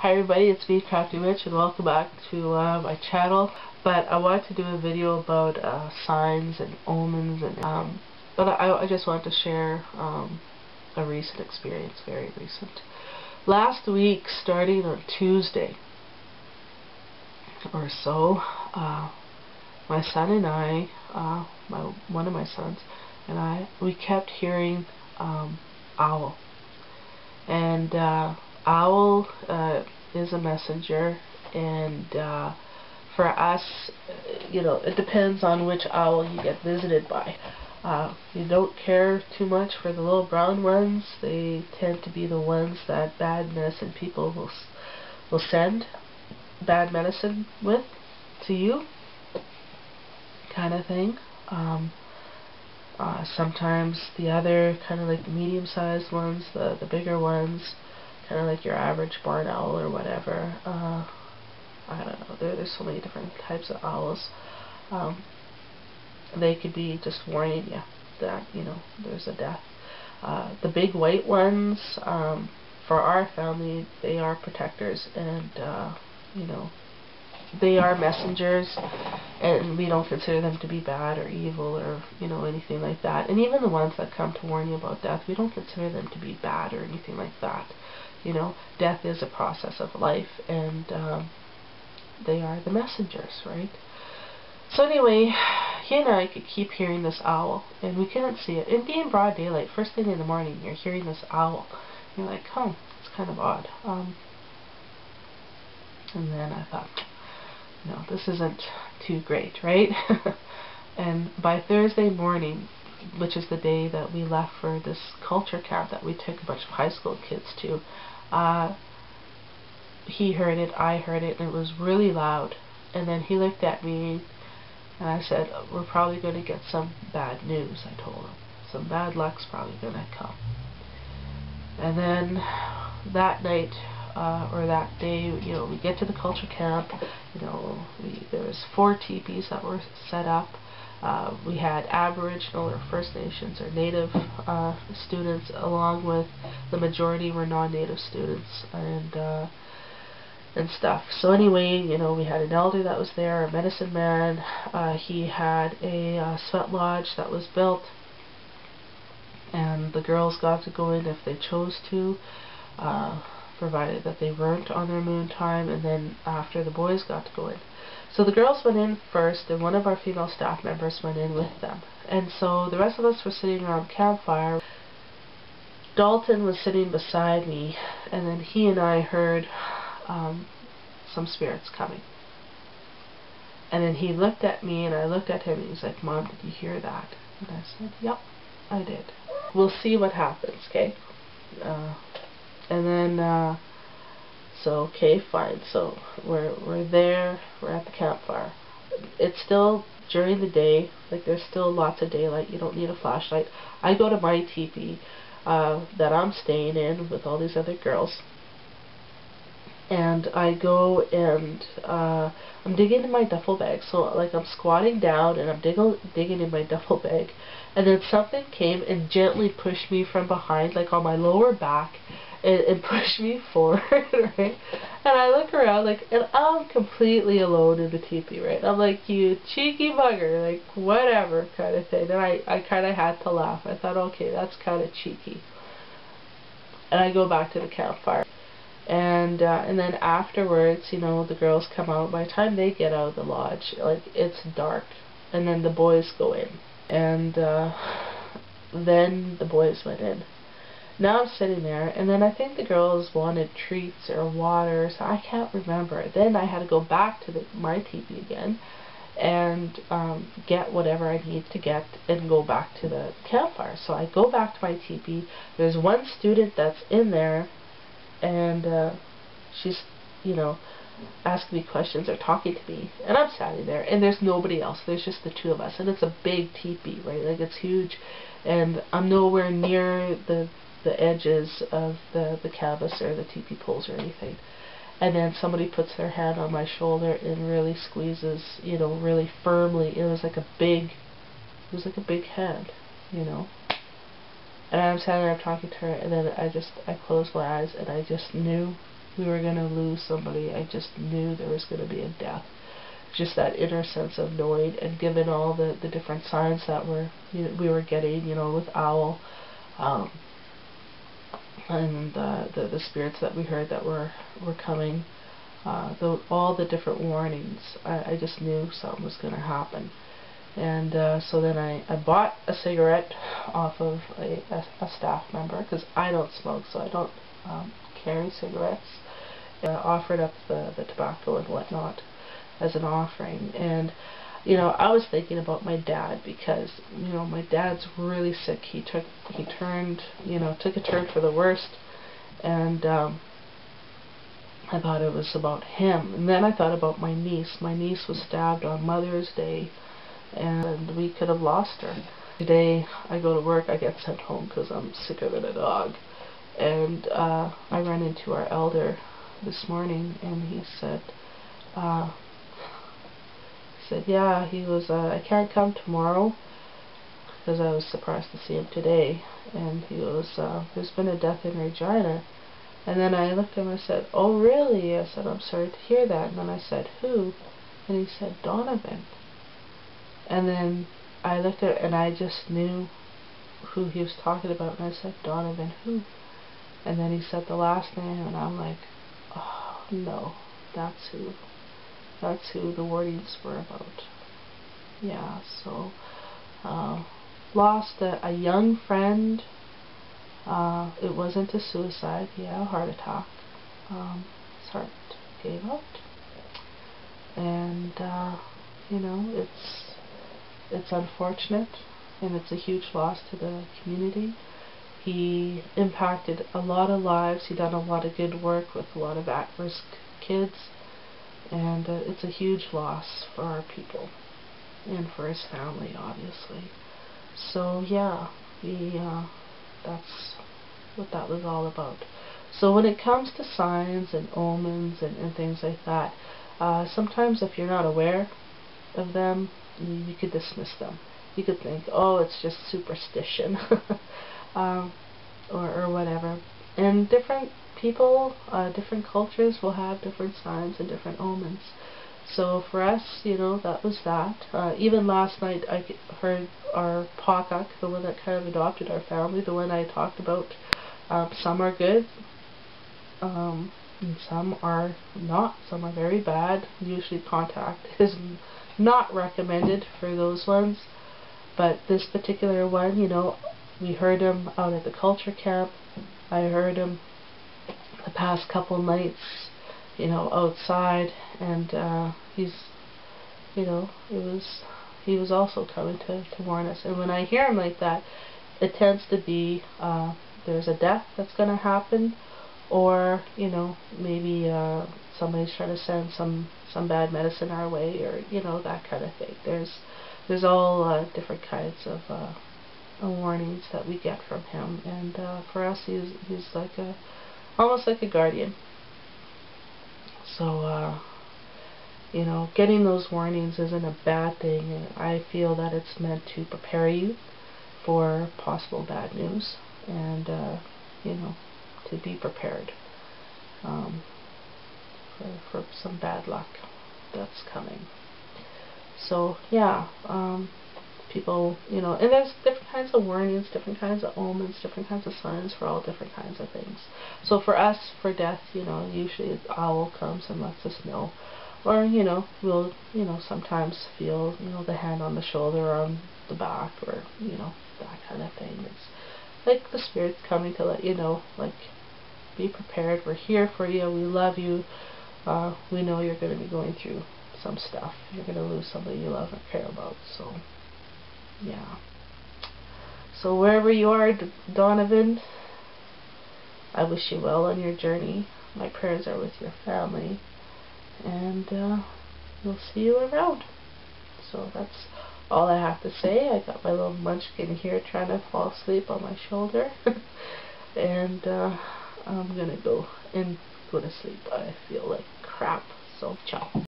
Hi everybody, it's me, Crafty Witch, and welcome back to my channel. But I wanted to do a video about signs and omens, and but I just wanted to share a recent experience, very recent. Last week, starting on Tuesday or so, my son and I, one of my sons and I, we kept hearing owl. And owl is a messenger, and for us, it depends on which owl you get visited by. You don't care too much for the little brown ones. They tend to be the ones that bad medicine people will send bad medicine with to you, kind of thing. Sometimes the other, kind of like the medium-sized ones, the bigger ones, kind of like your average barn owl or whatever. I don't know. There's so many different types of owls. They could be just warning you that there's a death. The big white ones, for our family, they are protectors, and they are messengers, and we don't consider them to be bad or evil or anything like that. And even the ones that come to warn you about death, we don't consider them to be bad or anything like that. Death is a process of life, and they are the messengers, right? So anyway, he and I could keep hearing this owl, and we couldn't see it. It'd be in broad daylight, first thing in the morning, you're hearing this owl. You're like, oh, it's kind of odd. And then I thought, no, this isn't too great, right? And by Thursday morning, which is the day that we left for this culture camp that we took a bunch of high school kids to, he heard it, I heard it, and it was really loud. And then he looked at me, and I said, we're probably going to get some bad news, I told him. Some bad luck's probably going to come. And then that night, or that day, we get to the culture camp. There was 4 teepees that were set up. We had Aboriginal or First Nations or Native students, along with the majority were non-Native students and stuff. So anyway, we had an elder that was there, a medicine man. He had a sweat lodge that was built, and the girls got to go in if they chose to, provided that they weren't on their moon time, and then after the boys got to go in. So the girls went in first, and one of our female staff members went in with them. And so the rest of us were sitting around the campfire. Dalton was sitting beside me, and then he and I heard some spirits coming. And then he looked at me, and I looked at him, and he was like, Mom, did you hear that? And I said, yep, I did. We'll see what happens, okay? And then, so, okay, fine. So, we're there, we're at the campfire. It's still during the day, like there's still lots of daylight, you don't need a flashlight. I go to my teepee that I'm staying in with all these other girls. And I go and I'm digging in my duffel bag. So, like, I'm squatting down and I'm digging in my duffel bag. And then something came and gently pushed me from behind, like on my lower back, and pushed me forward, right? And I look around, like, and I'm completely alone in the teepee, right? I'm like, you cheeky bugger, like, whatever, kind of thing. And I kind of had to laugh. I thought, okay, that's kind of cheeky. And I go back to the campfire. And then afterwards, the girls come out. By the time they get out of the lodge, like, it's dark. And then the boys go in. And then the boys went in. Now I'm sitting there, and then I think the girls wanted treats or water, so I can't remember. Then I had to go back to my teepee again and get whatever I need to get and go back to the campfire. So I go back to my teepee. There's one student that's in there, and she's, asking me questions or talking to me, and I'm standing there, and there's nobody else. There's just the 2 of us, and it's a big teepee, right? Like, it's huge, and I'm nowhere near the edges of the canvas or the teepee poles or anything. And then somebody puts their hand on my shoulder and really squeezes, really firmly. It was like a big hand, And I'm standing there talking to her, and then I closed my eyes, and I just knew we were going to lose somebody. I just knew there was going to be a death. Just that inner sense of knowing, and given all the different signs that we were getting, with owl, and the spirits that we heard that were coming, all the different warnings, I just knew something was going to happen. And so then I bought a cigarette off of a staff member, because I don't smoke, so I don't carry cigarettes. Offered up the tobacco and whatnot as an offering. And I was thinking about my dad, because my dad's really sick. He took a turn for the worst, and I thought it was about him. And then I thought about my niece. My niece was stabbed on Mother's Day, and we could have lost her. Today I go to work, I get sent home because I'm sicker than a dog, and I ran into our elder this morning, and he said, yeah, he was, I can't come tomorrow because I was surprised to see him today. And he goes, there's been a death in Regina. And then I looked at him and I said, oh really? I said, I'm sorry to hear that. And then I said, who? And he said, Donavon. And then I looked at it and I just knew who he was talking about, and I said, Donavon who? And then he said the last name, and I'm like, oh no, that's who the warnings were about. Yeah, so lost a young friend. It wasn't a suicide, a heart attack. His heart gave out, and it's unfortunate, and it's a huge loss to the community. He impacted a lot of lives. He done a lot of good work with a lot of at-risk kids, and it's a huge loss for our people and for his family, obviously. So yeah, that's what that was all about. So when it comes to signs and omens and things like that, sometimes if you're not aware of them, you could dismiss them. You could think, oh, it's just superstition, or whatever. And different people, different cultures will have different signs and different omens. So for us, that was that. Even last night I heard our Pakak, the one that kind of adopted our family, the one I talked about, some are good, and some are not. Some are very bad. Usually contact is not recommended for those ones. But this particular one, we heard him out at the culture camp. I heard him the past couple nights, outside, and he was also coming to warn us. And when I hear him like that, it tends to be there's a death that's going to happen, or maybe somebody's trying to send some bad medicine our way, or that kind of thing. There's all different kinds of warnings that we get from him, and for us, he's like almost like a guardian. So getting those warnings isn't a bad thing, and I feel that it's meant to prepare you for possible bad news, and to be prepared for some bad luck that's coming. So yeah, people, and there's different kinds of warnings, different kinds of omens, different kinds of signs for all different kinds of things. So for us, for death, usually the owl comes and lets us know, or we'll sometimes feel the hand on the shoulder or on the back, or that kind of thing. It's like the spirit's coming to let you know, like, be prepared, we're here for you, we love you, we know you're going to be going through some stuff, you're going to lose somebody you love and care about. So yeah, so wherever you are, Donavon, I wish you well on your journey. My prayers are with your family, and we'll see you around. So that's all I have to say. I got my little munchkin here trying to fall asleep on my shoulder, and I'm gonna go to sleep. I feel like crap, so ciao.